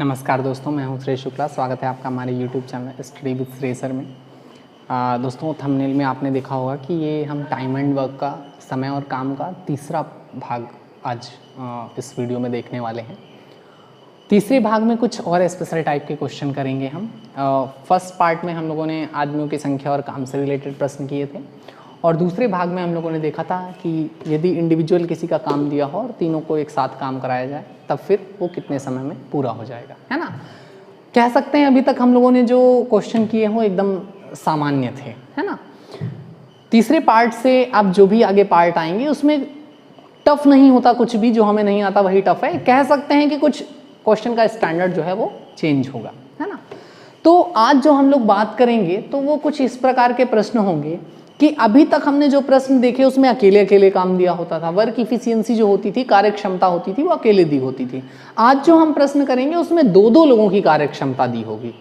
नमस्कार दोस्तों, मैं हूं श्रेय शुक्ला। स्वागत है आपका हमारे YouTube चैनल स्टडी विद श्रेयसर में। दोस्तों, थंबनेल में आपने देखा होगा कि ये हम टाइम एंड वर्क का, समय और काम का तीसरा भाग आज इस वीडियो में देखने वाले हैं। तीसरे भाग में कुछ और स्पेशल टाइप के क्वेश्चन करेंगे हम। फर्स्ट पार्ट में हम लोगों ने आदमियों की संख्या और काम से रिलेटेड प्रश्न किए थे, और दूसरे भाग में हम लोगों ने देखा था कि यदि इंडिविजुअल किसी का काम दिया हो और तीनों को एक साथ काम कराया जाए तब फिर वो कितने समय में पूरा हो जाएगा, है ना। कह सकते हैं अभी तक हम लोगों ने जो क्वेश्चन किए हैं वो एकदम सामान्य थे, है ना। तीसरे पार्ट से अब जो भी आगे पार्ट आएंगे उसमें टफ नहीं होता, कुछ भी जो हमें नहीं आता वही टफ है। कह सकते हैं कि कुछ क्वेश्चन का स्टैंडर्ड जो है वो चेंज होगा, है ना। तो आज जो हम लोग बात करेंगे तो वो कुछ इस प्रकार के प्रश्न होंगे कि अभी तक हमने जो प्रश्न देखे उसमें अकेले अकेले काम दिया होता था, वर्क इफिशियंसी जो होती थी, कार्य क्षमता होती थी, वो अकेले दी होती थी। आज जो हम प्रश्न करेंगे उसमें दो दो लोगों की कार्य क्षमता दी होगी,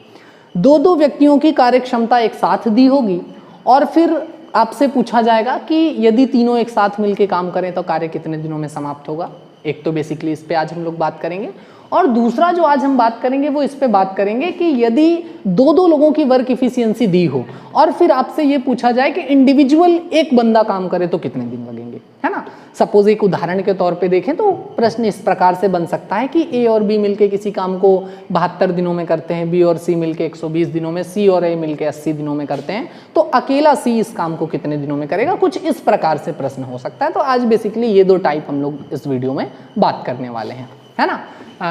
दो दो व्यक्तियों की कार्य क्षमता एक साथ दी होगी, और फिर आपसे पूछा जाएगा कि यदि तीनों एक साथ मिलकर काम करें तो कार्य कितने दिनों में समाप्त होगा। एक तो बेसिकली इस पे आज हम लोग बात करेंगे, और दूसरा जो आज हम बात करेंगे वो इस पे बात करेंगे कि यदि दो दो लोगों की वर्क इफिशियंसी दी हो और फिर आपसे ये पूछा जाए कि इंडिविजुअल एक बंदा काम करे तो कितने दिन लगेंगे, है ना। सपोज एक उदाहरण के तौर पे देखें तो प्रश्न इस प्रकार से बन सकता है कि ए और बी मिलके किसी काम को 72 दिनों में करते हैं, बी और सी मिलके 120 दिनों में, सी और ए मिलके 80 दिनों में करते हैं, तो अकेला सी इस काम को कितने दिनों में करेगा। कुछ इस प्रकार से प्रश्न हो सकता है। तो आज बेसिकली ये दो टाइप हम लोग इस वीडियो में बात करने वाले हैं, है ना।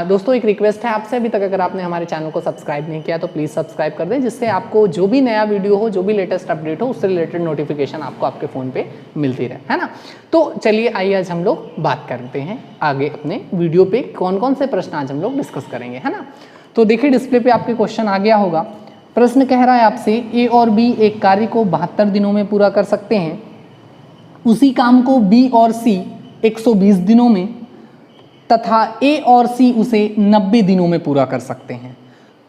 दोस्तों, एक रिक्वेस्ट है आपसे, अभी तक अगर आपने हमारे चैनल को सब्सक्राइब नहीं किया तो प्लीज़ सब्सक्राइब कर दें, जिससे आपको जो भी नया वीडियो हो, जो भी लेटेस्ट अपडेट हो, उससे रिलेटेड नोटिफिकेशन आपको आपके फ़ोन पे मिलती रहे, है ना। तो चलिए आइए आज हम लोग बात करते हैं आगे अपने वीडियो पे कौन कौन से प्रश्न आज हम लोग डिस्कस करेंगे, है ना। तो देखिए डिस्प्ले पे आपके क्वेश्चन आ गया होगा। प्रश्न कह रहा है आपसे, ए और बी एक कार्य को 72 दिनों में पूरा कर सकते हैं, उसी काम को बी और सी 120 दिनों में तथा ए और सी उसे 90 दिनों में पूरा कर सकते हैं।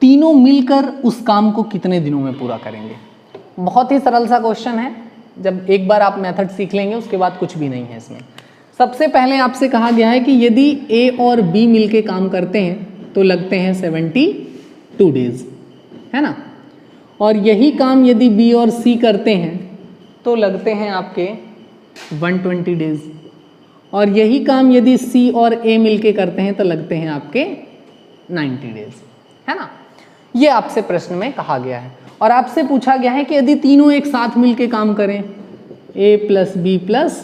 तीनों मिलकर उस काम को कितने दिनों में पूरा करेंगे। बहुत ही सरल सा क्वेश्चन है। जब एक बार आप मेथड सीख लेंगे उसके बाद कुछ भी नहीं है इसमें। सबसे पहले आपसे कहा गया है कि यदि ए और बी मिलके काम करते हैं तो लगते हैं 72 डेज, है ना। और यही काम यदि बी और सी करते हैं तो लगते हैं आपके 120 डेज, और यही काम यदि सी और ए मिलके करते हैं तो लगते हैं आपके 90 डेज, है ना। ये आपसे प्रश्न में कहा गया है, और आपसे पूछा गया है कि यदि तीनों एक साथ मिलके काम करें, ए प्लस बी प्लस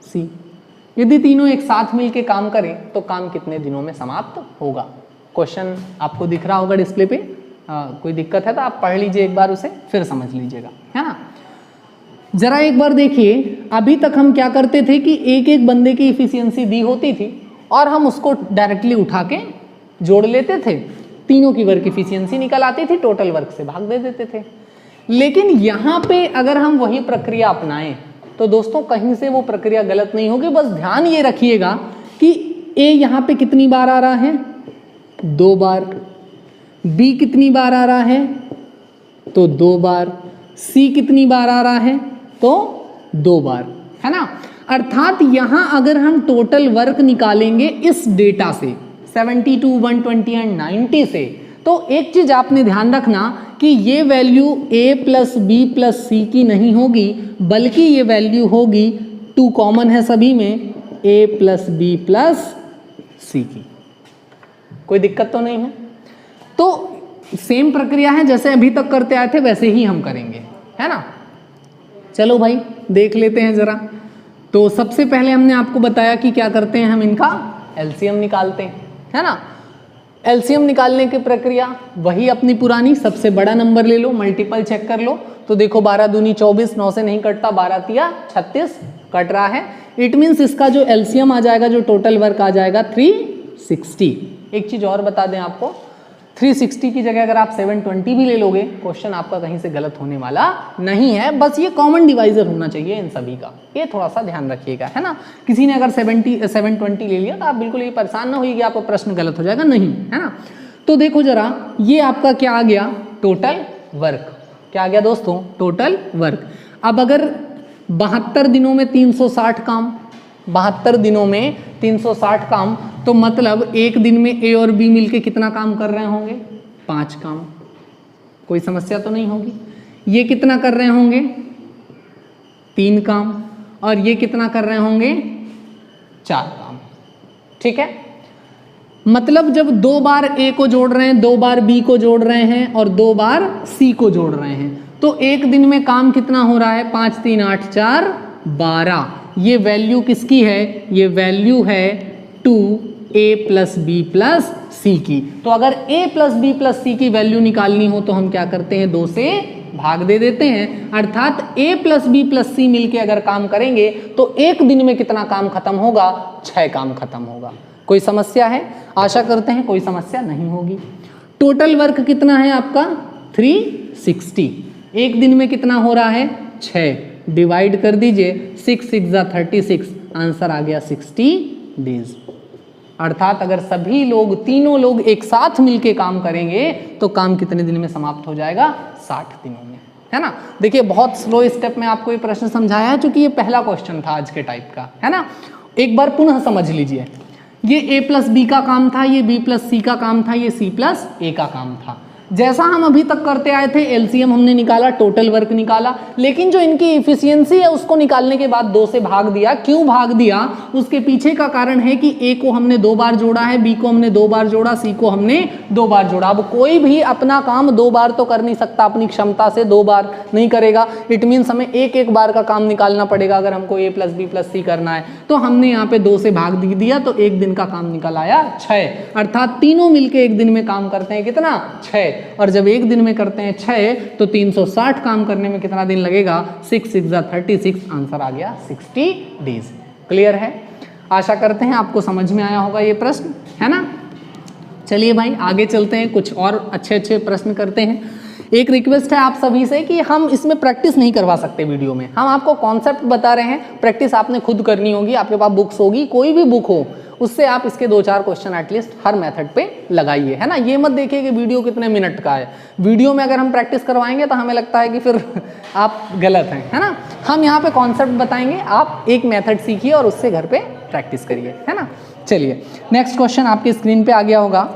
सी, यदि तीनों एक साथ मिलके काम करें तो काम कितने दिनों में समाप्त होगा। क्वेश्चन आपको दिख रहा होगा डिस्प्ले पे। कोई दिक्कत है तो आप पढ़ लीजिए एक बार, उसे फिर समझ लीजिएगा, है ना। जरा एक बार देखिए, अभी तक हम क्या करते थे कि एक एक बंदे की इफिशियंसी दी होती थी और हम उसको डायरेक्टली उठा के जोड़ लेते थे, तीनों की वर्क इफिशियंसी निकल आती थी, टोटल वर्क से भाग दे देते थे। लेकिन यहाँ पे अगर हम वही प्रक्रिया अपनाएं तो दोस्तों कहीं से वो प्रक्रिया गलत नहीं होगी। बस ध्यान ये रखिएगा कि ए यहाँ पे कितनी बार आ रहा है, 2 बार, बी कितनी बार आ रहा है तो 2 बार, सी कितनी बार आ रहा है तो 2 बार, है ना। अर्थात यहां अगर हम टोटल वर्क निकालेंगे इस डेटा से 72, 120 एंड 90 से, तो एक चीज आपने ध्यान रखना कि ये वैल्यू ए प्लस बी प्लस सी की नहीं होगी, बल्कि ये वैल्यू होगी 2 कॉमन है सभी में, ए प्लस बी प्लस सी की। कोई दिक्कत तो नहीं है। तो सेम प्रक्रिया है, जैसे अभी तक करते आए थे वैसे ही हम करेंगे, है ना। चलो भाई देख लेते हैं जरा। तो सबसे पहले हमने आपको बताया कि क्या करते हैं, हम इनका एलसीएम निकालते हैं, है ना। एलसीएम निकालने की प्रक्रिया वही अपनी पुरानी, सबसे बड़ा नंबर ले लो, मल्टीपल चेक कर लो। तो देखो 12 दूनी 24, 9 से नहीं कटता, 12 तिया 36 कट रहा है। इट मीन्स इसका जो एलसीएम आ जाएगा, जो टोटल वर्क आ जाएगा 360। एक चीज और बता दें आपको, 360 की जगह अगर आप 720 भी ले लोगे, क्वेश्चन आपका कहीं से गलत होने वाला नहीं है। बस ये कॉमन डिवाइजर होना चाहिए इन सभी का, ये थोड़ा सा ध्यान रखिएगा, है ना। किसी ने अगर 720 ले लिया तो आप बिल्कुल ये परेशान ना होइए कि आपका प्रश्न गलत हो जाएगा, नहीं, है ना। तो देखो जरा, ये आपका क्या आ गया, टोटल वर्क। क्या आ गया दोस्तों, टोटल वर्क। अब अगर 72 दिनों में 360 काम, 72 दिनों में 360 काम, तो मतलब एक दिन में ए और बी मिलके कितना काम कर रहे होंगे? 5 काम। कोई समस्या तो नहीं होगी। ये कितना कर रहे होंगे? 3 काम। और ये कितना कर रहे होंगे? 4 काम। ठीक है, मतलब जब 2 बार ए को जोड़ रहे हैं, 2 बार बी को जोड़ रहे हैं और 2 बार सी को जोड़ रहे हैं, तो एक दिन में काम कितना हो रहा है? 5 3 8 4 12। ये वैल्यू किसकी है? ये वैल्यू है 2a प्लस बी प्लस सी की। तो अगर a प्लस बी प्लस सी की वैल्यू निकालनी हो तो हम क्या करते हैं? 2 से भाग दे देते हैं। अर्थात a प्लस बी प्लस सी मिलके अगर काम करेंगे तो एक दिन में कितना काम खत्म होगा? 6 काम खत्म होगा। कोई समस्या है? आशा करते हैं कोई समस्या नहीं होगी। टोटल वर्क कितना है आपका? 360। एक दिन में कितना हो रहा है? 6। डिवाइड कर दीजिए, 6 6 जा 36, आंसर आ गया 60 डेज। अर्थात अगर सभी लोग, तीनों लोग एक साथ मिलके काम करेंगे तो काम कितने दिन में समाप्त हो जाएगा? 60 दिनों में, है ना। देखिए बहुत स्लो स्टेप में आपको ये प्रश्न समझाया है, क्योंकि ये पहला क्वेश्चन था आज के टाइप का, है ना। एक बार पुनः समझ लीजिए, ये a प्लस बी का काम था, ये b प्लस सी का काम था, ये c प्लस a का काम था। जैसा हम अभी तक करते आए थे, एलसीएम हमने निकाला, टोटल वर्क निकाला, लेकिन जो इनकी इफिशियंसी है उसको निकालने के बाद 2 से भाग दिया। क्यों भाग दिया? उसके पीछे का कारण है कि a को हमने 2 बार जोड़ा है, b को हमने 2 बार जोड़ा, c को हमने 2 बार जोड़ा। अब कोई भी अपना काम 2 बार तो कर नहीं सकता, अपनी क्षमता से 2 बार नहीं करेगा। इट मीन्स हमें एक बार का काम निकालना पड़ेगा अगर हमको a प्लस बी प्लस सी करना है। तो हमने यहाँ पे 2 से भाग दिया, तो एक दिन का काम निकल आया 6। अर्थात तीनों मिलके एक दिन में काम करते हैं कितना? 6। और जब एक दिन में करते हैं 6 तो 360 काम करने में कितना दिन लगेगा? 6 6 जा 36, आंसर आ गया 60 डेज। क्लियर है? आशा करते हैं आपको समझ में आया होगा ये प्रश्न, है ना। चलिए भाई आगे चलते हैं, कुछ और अच्छे प्रश्न करते हैं। एक रिक्वेस्ट है आप सभी से कि हम इसमें प्रैक्टिस नहीं करवा सकते वीडियो में। हम आपको कॉन्सेप्ट बता रहे हैं, प्रैक्टिस आपने खुद करनी होगी। आपके पास बुक्स होगी, कोई भी बुक हो, उससे आप इसके 2-4 क्वेश्चन एटलीस्ट हर मेथड पे लगाइए, है ना। ये मत देखिए कि वीडियो कितने मिनट का है। वीडियो में अगर हम प्रैक्टिस करवाएंगे तो हमें लगता है कि फिर आप गलत हैं, है ना। हम यहाँ पे कॉन्सेप्ट बताएंगे, आप एक मेथड सीखिए और उससे घर पे प्रैक्टिस करिए, है ना। चलिए नेक्स्ट क्वेश्चन आपकी स्क्रीन पे आ गया होगा।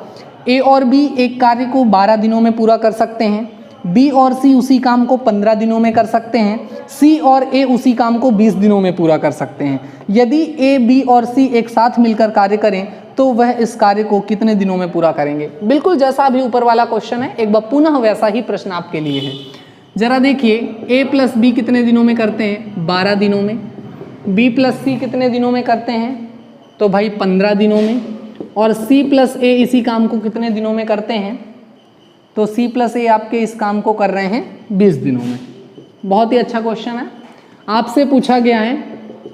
ए और बी एक कार्य को 12 दिनों में पूरा कर सकते हैं, बी और सी उसी काम को 15 दिनों में कर सकते हैं, सी और ए उसी काम को 20 दिनों में पूरा कर सकते हैं। यदि ए, बी और सी एक साथ मिलकर कार्य करें तो वह इस कार्य को कितने दिनों में पूरा करेंगे? बिल्कुल जैसा अभी ऊपर वाला क्वेश्चन है, एक बार पुनः वैसा ही प्रश्न आपके लिए है। जरा देखिए, ए प्लस बी कितने दिनों में करते हैं? 12 दिनों में। बी प्लस सी कितने दिनों में करते हैं? तो भाई 15 दिनों में। और सी प्लस ए इसी काम को कितने दिनों में करते हैं? तो सी प्लस ए आपके इस काम को कर रहे हैं 20 दिनों में। बहुत ही अच्छा क्वेश्चन है। आपसे पूछा गया है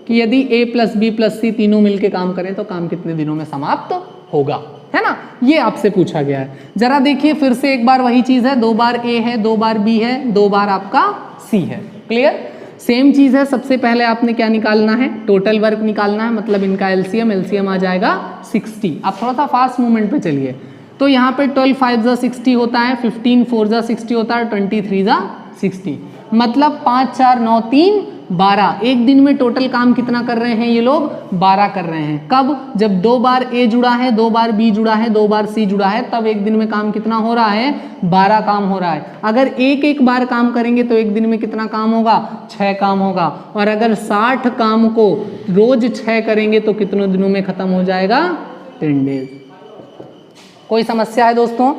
कि यदि ए प्लस बी प्लस सी तीनों मिलके काम करें तो काम कितने दिनों में समाप्त होगा, है ना। ये आपसे पूछा गया है। जरा देखिए फिर से एक बार वही चीज है, 2 बार ए है, 2 बार बी है, 2 बार आपका सी है। क्लियर? सेम चीज है। सबसे पहले आपने क्या निकालना है? टोटल वर्क निकालना है, मतलब इनका एलसीएम आ जाएगा 60। आप थोड़ा सा फास्ट मूवमेंट पे चलिए। तो यहाँ पे 12 5 जा 60 होता है, 15 4 जा 60 होता है, 23 जा 60, मतलब 5 4 9 3 12। एक दिन में टोटल काम कितना कर रहे हैं ये लोग? 12 कर रहे हैं। कब? जब 2 बार ए जुड़ा है, 2 बार बी जुड़ा है, 2 बार सी जुड़ा है, तब एक दिन में काम कितना हो रहा है? 12 काम हो रहा है। अगर एक बार काम करेंगे तो एक दिन में कितना काम होगा? 6 काम होगा। और अगर 60 काम को रोज 6 करेंगे तो कितने दिनों में खत्म हो जाएगा? 10 डेज। कोई समस्या है दोस्तों?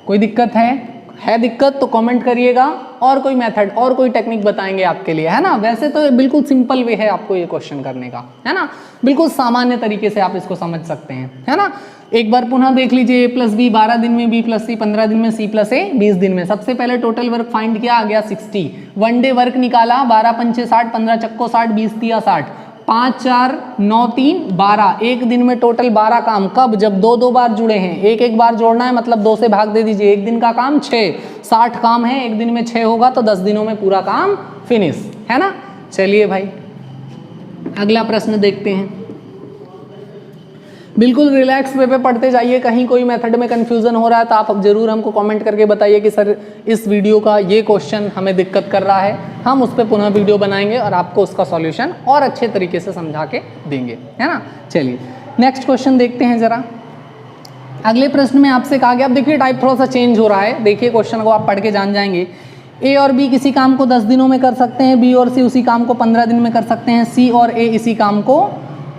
कोई दिक्कत है दिक्कत तो कमेंट करिएगा, और कोई मेथड और कोई टेक्निक बताएंगे आपके लिए, है ना। वैसे तो बिल्कुल सिंपल वे है आपको ये क्वेश्चन करने का, है ना। बिल्कुल सामान्य तरीके से आप इसको समझ सकते हैं, है ना। एक बार पुनः देख लीजिए, ए प्लस बी 12 दिन में, बी प्लस सी 15 दिन में, सी प्लस ए 20 दिन में। सबसे पहले टोटल वर्क फाइंड किया, आ गया 60। 1 डे वर्क निकाला, 12 पंचे 60, 15 चक्को 60, 20 तिया 60, 5 4 9 3 12। एक दिन में टोटल 12 काम। कब? जब 2 बार जुड़े हैं। एक बार जोड़ना है, मतलब 2 से भाग दे दीजिए। एक दिन का काम 6, 60 काम है, एक दिन में 6 होगा तो 10 दिनों में पूरा काम फिनिश, है ना। चलिए भाई अगला प्रश्न देखते हैं। बिल्कुल रिलैक्स वे पे पढ़ते जाइए। कहीं कोई मेथड में कंफ्यूजन हो रहा है तो आप अब जरूर हमको कमेंट करके बताइए कि सर इस वीडियो का ये क्वेश्चन हमें दिक्कत कर रहा है। हम उस पर पुनः वीडियो बनाएंगे और आपको उसका सॉल्यूशन और अच्छे तरीके से समझा के देंगे, है ना। चलिए नेक्स्ट क्वेश्चन देखते हैं जरा। अगले प्रश्न में आपसे कहा गया, अब देखिए टाइप थोड़ा सा चेंज हो रहा है, देखिए क्वेश्चन को आप पढ़ के जान जाएंगे। ए और बी किसी काम को 10 दिनों में कर सकते हैं, बी और सी उसी काम को 15 दिन में कर सकते हैं, सी और ए इसी काम को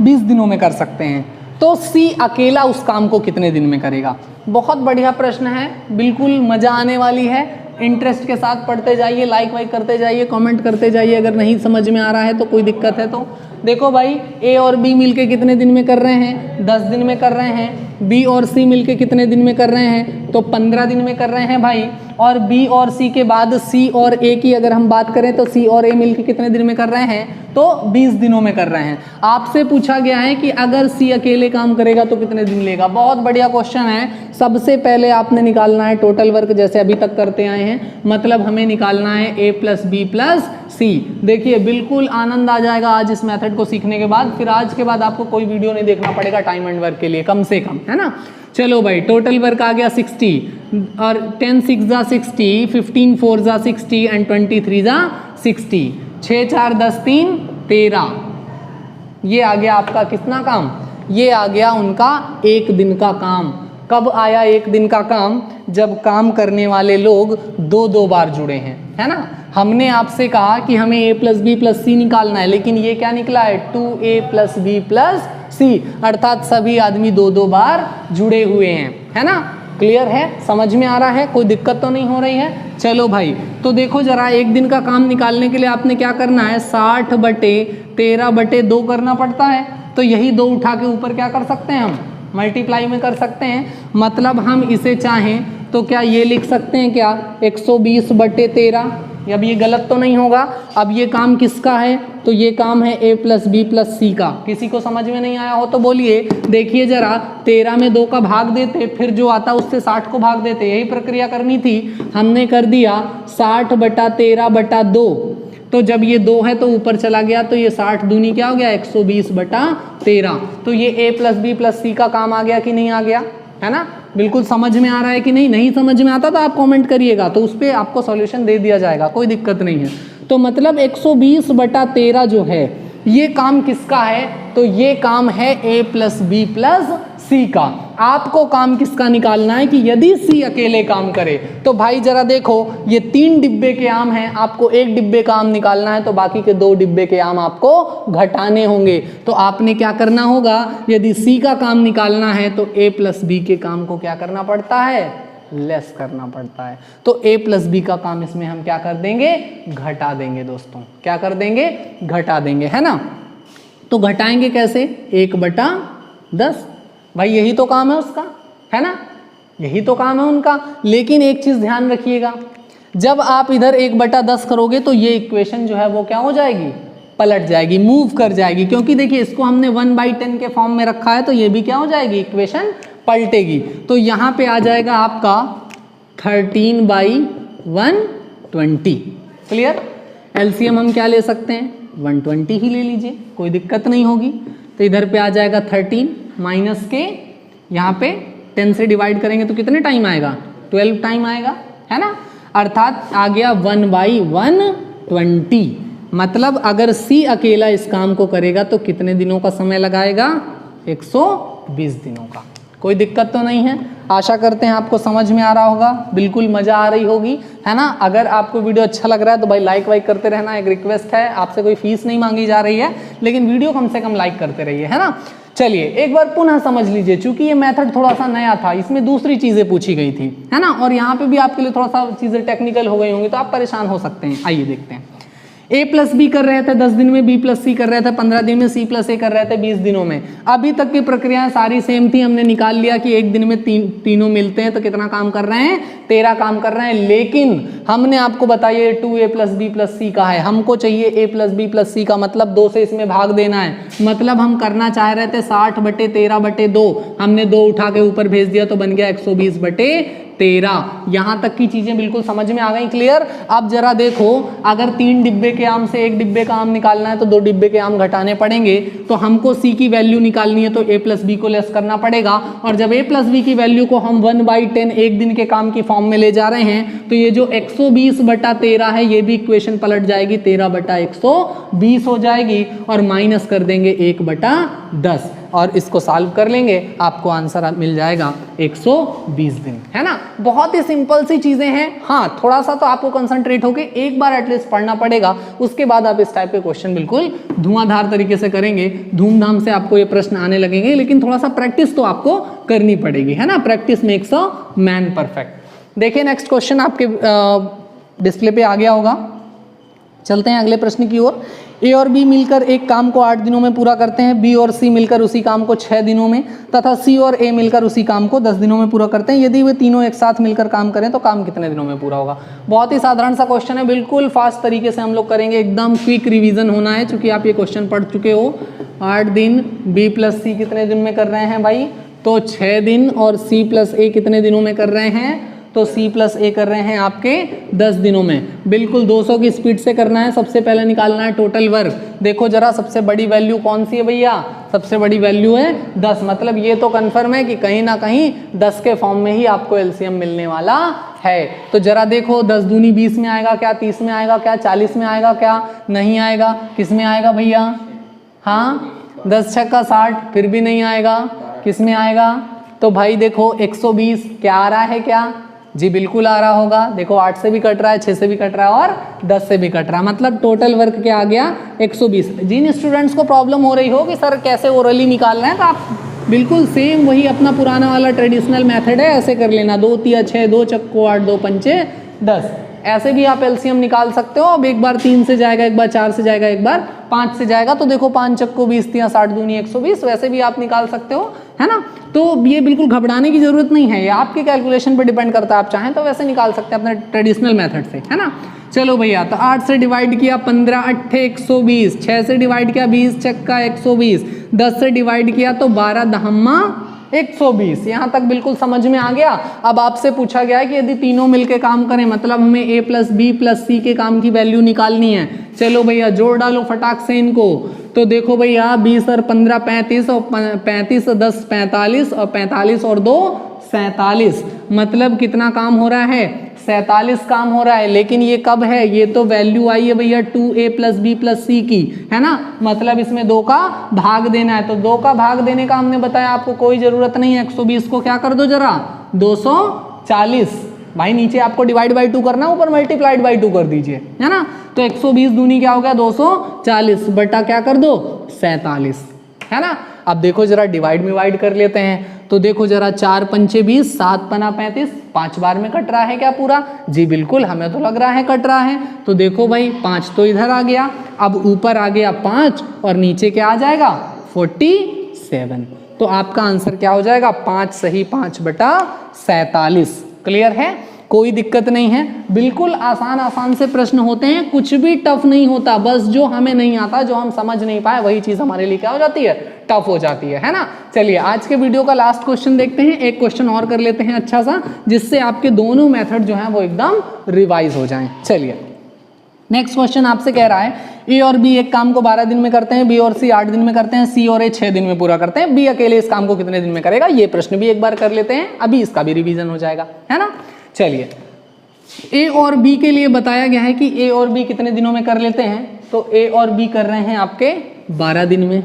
20 दिनों में कर सकते हैं, तो सी अकेला उस काम को कितने दिन में करेगा। बहुत बढ़िया प्रश्न है, बिल्कुल मज़ा आने वाली है, इंटरेस्ट के साथ पढ़ते जाइए, लाइक वाइक करते जाइए, कमेंट करते जाइए। अगर नहीं समझ में आ रहा है तो कोई दिक्कत है तो देखो भाई, ए और बी मिलके कितने दिन में कर रहे हैं, 10 दिन में कर रहे हैं। बी और सी मिलके कितने दिन में कर रहे हैं, तो 15 दिन में कर रहे हैं भाई। और बी और सी के बाद सी और ए की अगर हम बात करें तो सी और ए मिलके कितने दिन में कर रहे हैं, तो 20 दिनों में कर रहे हैं। आपसे पूछा गया है कि अगर सी अकेले काम करेगा तो कितने दिन लेगा। बहुत बढ़िया क्वेश्चन है। सबसे पहले आपने निकालना है टोटल वर्क, जैसे अभी तक करते आए हैं, मतलब हमें निकालना है ए प्लस बी प्लस सी। देखिए बिल्कुल आनंद आ जाएगा आज इस मेथड को सीखने के बाद। फिर आज के बाद आपको कोई वीडियो नहीं देखना पड़ेगा टाइम एंड वर्क के लिए, कम से कम, है ना। चलो भाई, टोटल वर्क आ गया 60 और 10 6 जा 60, 15 4 जा 60 एंड 23 जा 60, 6 4 10 3 13। ये आ गया आपका कितना काम, ये आ गया उनका एक दिन का काम। कब आया एक दिन का काम, जब काम करने वाले लोग 2-2 बार जुड़े हैं, है ना। हमने आपसे कहा कि हमें a प्लस बी प्लस सी निकालना है, लेकिन ये क्या निकला है, 2a प्लस बी प्लस सी, अर्थात सभी आदमी 2-2 बार जुड़े हुए हैं, है ना। क्लियर है, समझ में आ रहा है, कोई दिक्कत तो नहीं हो रही है। चलो भाई, तो देखो जरा, एक दिन का काम निकालने के लिए आपने क्या करना है, 60/13/2 करना पड़ता है। तो यही 2 उठा के ऊपर क्या कर सकते हैं, हम मल्टीप्लाई में कर सकते हैं। मतलब हम इसे चाहें तो क्या ये लिख सकते हैं, क्या 120/13। अब ये गलत तो नहीं होगा। अब ये काम किसका है, तो ये काम है a प्लस बी प्लस सी का। किसी को समझ में नहीं आया हो तो बोलिए। देखिए जरा, 13 में 2 का भाग देते, फिर जो आता उससे 60 को भाग देते, यही प्रक्रिया करनी थी। हमने कर दिया 60/13/2। तो जब ये 2 है तो ऊपर चला गया, तो ये 60 दूनी क्या हो गया, 120/13। तो ये a प्लस बी प्लस सी का काम आ गया कि नहीं आ गया, है ना। बिल्कुल समझ में आ रहा है कि नहीं, नहीं समझ में आता तो आप कमेंट करिएगा, तो उस पर आपको सॉल्यूशन दे दिया जाएगा, कोई दिक्कत नहीं है। तो मतलब 120/13 जो है ये काम किसका है, तो ये काम है a प्लस बी प्लस सी का। आपको काम किसका निकालना है कि यदि सी अकेले काम करे, तो भाई जरा देखो, ये 3 डिब्बे के आम हैं, आपको 1 डिब्बे का आम निकालना है, तो बाकी के 2 डिब्बे के आम आपको घटाने होंगे। तो आपने क्या करना होगा, यदि सी का काम निकालना है तो a प्लस बी के काम को क्या करना पड़ता है, लेस करना पड़ता है। तो a प्लस बी का काम इसमें हम क्या कर देंगे, घटा देंगे दोस्तों। क्या कर देंगे, घटा देंगे, है ना। तो घटाएंगे कैसे, 1/10। भाई यही तो काम है उसका, है ना, यही तो काम है उनका। लेकिन एक चीज ध्यान रखिएगा, जब आप इधर 1/10 करोगे तो ये इक्वेशन जो है वो क्या हो जाएगी, पलट जाएगी, मूव कर जाएगी। क्योंकि देखिए इसको हमने 1/10 के फॉर्म में रखा है, तो ये भी क्या हो जाएगी, इक्वेशन पलटेगी। तो यहाँ पे आ जाएगा आपका 13/120। क्लियर। एलसीएम हम क्या ले सकते हैं, 120 ही ले लीजिए, कोई दिक्कत नहीं होगी। तो इधर पे आ जाएगा 13 माइनस के, यहाँ पे 10 से डिवाइड करेंगे तो कितने टाइम आएगा, 12 टाइम आएगा, है ना। अर्थात आ गया 1/120। मतलब अगर सी अकेला इस काम को करेगा तो कितने दिनों का समय लगाएगा, 120 दिनों का। कोई दिक्कत तो नहीं है। आशा करते हैं आपको समझ में आ रहा होगा, बिल्कुल मज़ा आ रही होगी, है ना। अगर आपको वीडियो अच्छा लग रहा है तो भाई लाइक वाइक करते रहना। एक रिक्वेस्ट है, आपसे कोई फीस नहीं मांगी जा रही है, लेकिन वीडियो कम से कम लाइक करते रहिए, है ना। चलिए एक बार पुनः समझ लीजिए, चूंकि ये मेथड थोड़ा सा नया था, इसमें दूसरी चीज़ें पूछी गई थी, है ना। और यहाँ पे भी आपके लिए थोड़ा सा चीज़ें टेक्निकल हो गई होंगी, तो आप परेशान हो सकते हैं। आइए देखते हैं। a प्लस बी कर रहे थे 10 दिन में, b प्लस सी कर रहे थे 15 दिन में, c प्लस ए कर रहे थे 20 दिनों में। अभी तक की प्रक्रियाएं सारी सेम थी। हमने निकाल लिया कि एक दिन में तीनों मिलते हैं तो कितना काम कर रहे हैं, 13 काम कर रहे हैं। लेकिन हमने आपको बताया 2a प्लस बी प्लस सी का है, हमको चाहिए a प्लस बी प्लस सी का, मतलब 2 से इसमें भाग देना है। मतलब हम करना चाह रहे थे 60/13/2, हमने 2 उठा के ऊपर भेज दिया तो बन गया 120/13। यहाँ तक की चीजें बिल्कुल समझ में आ गई, क्लियर। अब जरा देखो, अगर 3 डिब्बे के आम से 1 डिब्बे का आम निकालना है तो 2 डिब्बे के आम घटाने पड़ेंगे। तो हमको c की वैल्यू निकालनी है तो a प्लस बी को लेस करना पड़ेगा। और जब a प्लस बी की वैल्यू को हम 1/10 एक दिन के काम की फॉर्म में ले जा रहे हैं, तो ये जो 120/13 है ये भी इक्वेशन पलट जाएगी, 13/120 हो जाएगी, और माइनस कर देंगे 1/10। और इसको सॉल्व कर लेंगे, आपको आंसर मिल जाएगा 120 दिन, है ना। बहुत ही सिंपल सी चीजें हैं। हाँ, थोड़ा सा तो आपको कंसंट्रेट होके एक बार एटलीस्ट पढ़ना पड़ेगा, उसके बाद आप इस टाइप के क्वेश्चन बिल्कुल धुआंधार तरीके से करेंगे, धूमधाम से आपको ये प्रश्न आने लगेंगे, लेकिन थोड़ा सा प्रैक्टिस तो आपको करनी पड़ेगी, है ना। Practice makes a man perfect. देखिए नेक्स्ट क्वेश्चन आपके डिस्प्ले पे आ गया होगा। चलते हैं अगले प्रश्न की ओर। ए और बी मिलकर एक काम को 8 दिनों में पूरा करते हैं, बी और सी मिलकर उसी काम को 6 दिनों में, तथा सी और ए मिलकर उसी काम को 10 दिनों में पूरा करते हैं। यदि वे तीनों एक साथ मिलकर काम करें तो काम कितने दिनों में पूरा होगा। बहुत ही साधारण सा क्वेश्चन है, बिल्कुल फास्ट तरीके से हम लोग करेंगे, एकदम क्विक रिवीजन होना है, चूंकि आप ये क्वेश्चन पढ़ चुके हो। 8 दिन, बी प्लस सी कितने दिन में कर रहे हैं भाई, तो 6 दिन, और सी प्लस ए कितने दिनों में कर रहे हैं, तो सी प्लस ए कर रहे हैं आपके 10 दिनों में। बिल्कुल 200 की स्पीड से करना है। सबसे पहले निकालना है टोटल वर्क। देखो जरा सबसे बड़ी वैल्यू कौन सी है भैया, सबसे बड़ी वैल्यू है 10, मतलब ये तो कंफर्म है कि कहीं ना कहीं 10 के फॉर्म में ही आपको एलसीएम मिलने वाला है। तो जरा देखो 10 दूनी 20 में आएगा क्या, 30 में आएगा क्या, 40 में आएगा क्या, नहीं आएगा। किस में आएगा भैया, हाँ 10 छक्का 60, फिर भी नहीं आएगा। किस में आएगा, तो भाई देखो 120 क्या आ रहा है क्या, जी बिल्कुल आ रहा होगा। देखो 8 से भी कट रहा है, 6 से भी कट रहा है और 10 से भी कट रहा है, मतलब टोटल वर्क क्या आ गया 120। जिन स्टूडेंट्स को प्रॉब्लम हो रही हो कि सर कैसे ओरली निकाल रहे हैं, तो आप बिल्कुल सेम वही अपना पुराना वाला ट्रेडिशनल मेथड है, ऐसे कर लेना। 2 तिया 6, 2 चक्को 8, 2 पंचे 10, ऐसे भी आप एलसीएम निकाल सकते हो। अब एक बार 3 से जाएगा, एक बार 4 से जाएगा, एक बार 5 से जाएगा, तो देखो 5 चक्को 20 तिया 60 दूनी 120, वैसे भी आप निकाल सकते हो, है ना। तो ये बिल्कुल घबराने की जरूरत नहीं है, ये आपके कैलकुलेशन पर डिपेंड करता है। आप चाहें तो वैसे निकाल सकते हैं अपने ट्रेडिशनल मेथड से, है ना। चलो भैया, तो 8 से डिवाइड किया 15 अट्ठे 120, 6 से डिवाइड किया 20 चक्का 120, 10 से डिवाइड किया तो 12 दहम्मा 120। यहाँ तक बिल्कुल समझ में आ गया। अब आपसे पूछा गया है कि यदि तीनों मिलके काम करें, मतलब हमें ए प्लस बी प्लस सी के काम की वैल्यू निकालनी है। चलो भैया जोड़ डालो फटाक से इनको। तो देखो भैया 20 और 15 35, और 35 और 10 45, और 45 और 2 47, मतलब कितना काम हो रहा है, 47 काम हो रहा है। लेकिन ये कब है, ये तो वैल्यू आई है भैया 2a प्लस बी प्लस सी की, है ना। मतलब इसमें 2 का भाग देना है, तो 2 का भाग देने का हमने बताया आपको कोई जरूरत नहीं है। 120 को क्या कर दो जरा 240, भाई नीचे आपको डिवाइड बाई 2 करना, ऊपर मल्टीप्लाइड बाई 2 कर दीजिए, है ना। तो 120 दूनी क्या हो गया 240 बटा क्या कर दो 47, है ना। अब देखो जरा डिवाइड में वाइड कर लेते हैं। तो देखो जरा 4 पंचे 20, 7 पना 35, 5 बार में कट रहा है क्या पूरा, जी बिल्कुल हमें तो लग रहा है कट रहा है। तो देखो भाई 5 तो इधर आ गया, अब ऊपर आ गया 5 और नीचे क्या आ जाएगा 47। तो आपका आंसर क्या हो जाएगा 5 सही 5 बटा 47। क्लियर है, कोई दिक्कत नहीं है। बिल्कुल आसान आसान से प्रश्न होते हैं, कुछ भी टफ नहीं होता। बस जो हमें नहीं आता, जो हम समझ नहीं पाए, वही चीज हमारे लिए क्या हो जाती है, टफ हो जाती है ना। चलिए आज के वीडियो का लास्ट क्वेश्चन देखते हैं। एक क्वेश्चन और कर लेते हैं अच्छा सा, जिससे आपके दोनों मेथड जो है वो एकदम रिवाइज हो जाएं। चलिए नेक्स्ट क्वेश्चन आपसे कह रहा है ए और बी एक काम को 12 दिन में करते हैं, बी और सी 8 दिन में करते हैं, सी और ए 6 दिन में पूरा करते हैं। बी अकेले इस काम को कितने दिन में करेगा, ये प्रश्न भी एक बार कर लेते हैं, अभी इसका भी रिवीजन हो जाएगा, है ना। चलिए ए और बी के लिए बताया गया है कि ए और बी कितने दिनों में कर लेते हैं। तो ए और बी कर रहे हैं आपके 12 दिन में।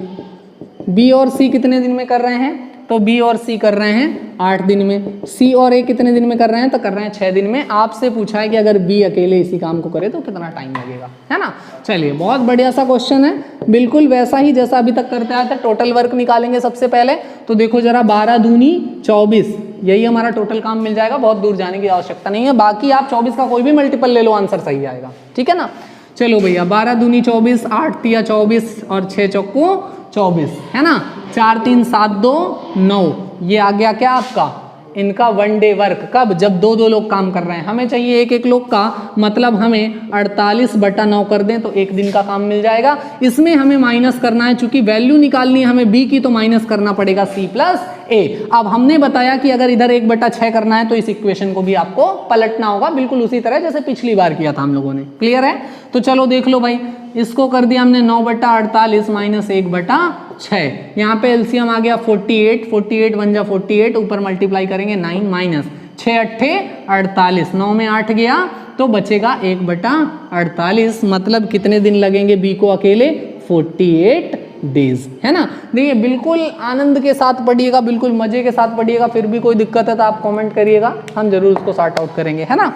बी और सी कितने दिन में कर रहे हैं, तो बी और सी कर रहे हैं 8 दिन में। सी और ए कितने दिन में कर रहे हैं, तो कर रहे हैं 6 दिन में। आपसे पूछा है कि अगर बी अकेले इसी काम को करे तो कितना टाइम लगेगा, है ना। चलिए बहुत बढ़िया सा क्वेश्चन है, बिल्कुल वैसा ही जैसा अभी तक करते आए थे। टोटल वर्क निकालेंगे सबसे पहले। तो देखो जरा 12 दूनी 24, यही हमारा टोटल काम मिल जाएगा, बहुत दूर जाने की आवश्यकता नहीं है। बाकी आप 24 का कोई भी मल्टीपल ले लो, आंसर सही आएगा, ठीक है ना। चलो भैया 12 दूनी 24, 8 तिया 24 और 6 चौको 24, है ना। 4 3 7 2 9, ये आ गया क्या आपका इनका 1 डे वर्क। कब, जब 2 लोग काम कर रहे हैं। हमें चाहिए 1 लोग का, मतलब हमें 48 बटा 9 कर दें तो 1 दिन का काम मिल जाएगा। इसमें हमें माइनस करना है, चूंकि वैल्यू निकालनी है हमें बी की, तो माइनस करना पड़ेगा सी प्लस ए। अब हमने बताया कि अगर इधर 1 बटा 6 करना है तो इस इक्वेशन को भी आपको पलटना होगा, बिल्कुल उसी तरह जैसे पिछली बार किया था हम लोगों ने। क्लियर है, तो चलो देख लो भाई, इसको कर दिया हमने 9 बटा 48 माइनस 1 बटा 6। यहाँ पे एलसीएम आ गया 48, 48 1 जा 48, ऊपर मल्टीप्लाई करेंगे 9 माइनस 6 अट्ठे 48, 9 में 8 गया तो बचेगा 1 बटा 48। मतलब कितने दिन लगेंगे बी को अकेले, 48 डेज, है ना। देखिए बिल्कुल आनंद के साथ पढ़िएगा, बिल्कुल मजे के साथ पढ़िएगा, फिर भी कोई दिक्कत है तो आप कमेंट करिएगा, हम जरूर उसको सॉर्ट आउट करेंगे, है ना।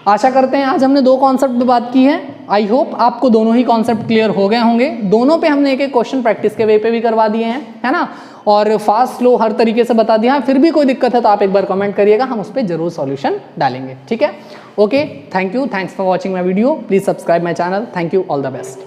आशा करते हैं आज हमने 2 कॉन्सेप्ट पे बात की है। आई होप आपको दोनों ही कॉन्सेप्ट क्लियर हो गए होंगे। दोनों पे हमने एक क्वेश्चन प्रैक्टिस के वे पे भी करवा दिए हैं, है ना, और फास्ट स्लो हर तरीके से बता दिया है। फिर भी कोई दिक्कत है तो आप एक बार कमेंट करिएगा, हम उस पर जरूर सॉल्यूशन डालेंगे, ठीक है। Okay, thank you, thanks for watching my video, please subscribe my channel, thank you, all the best.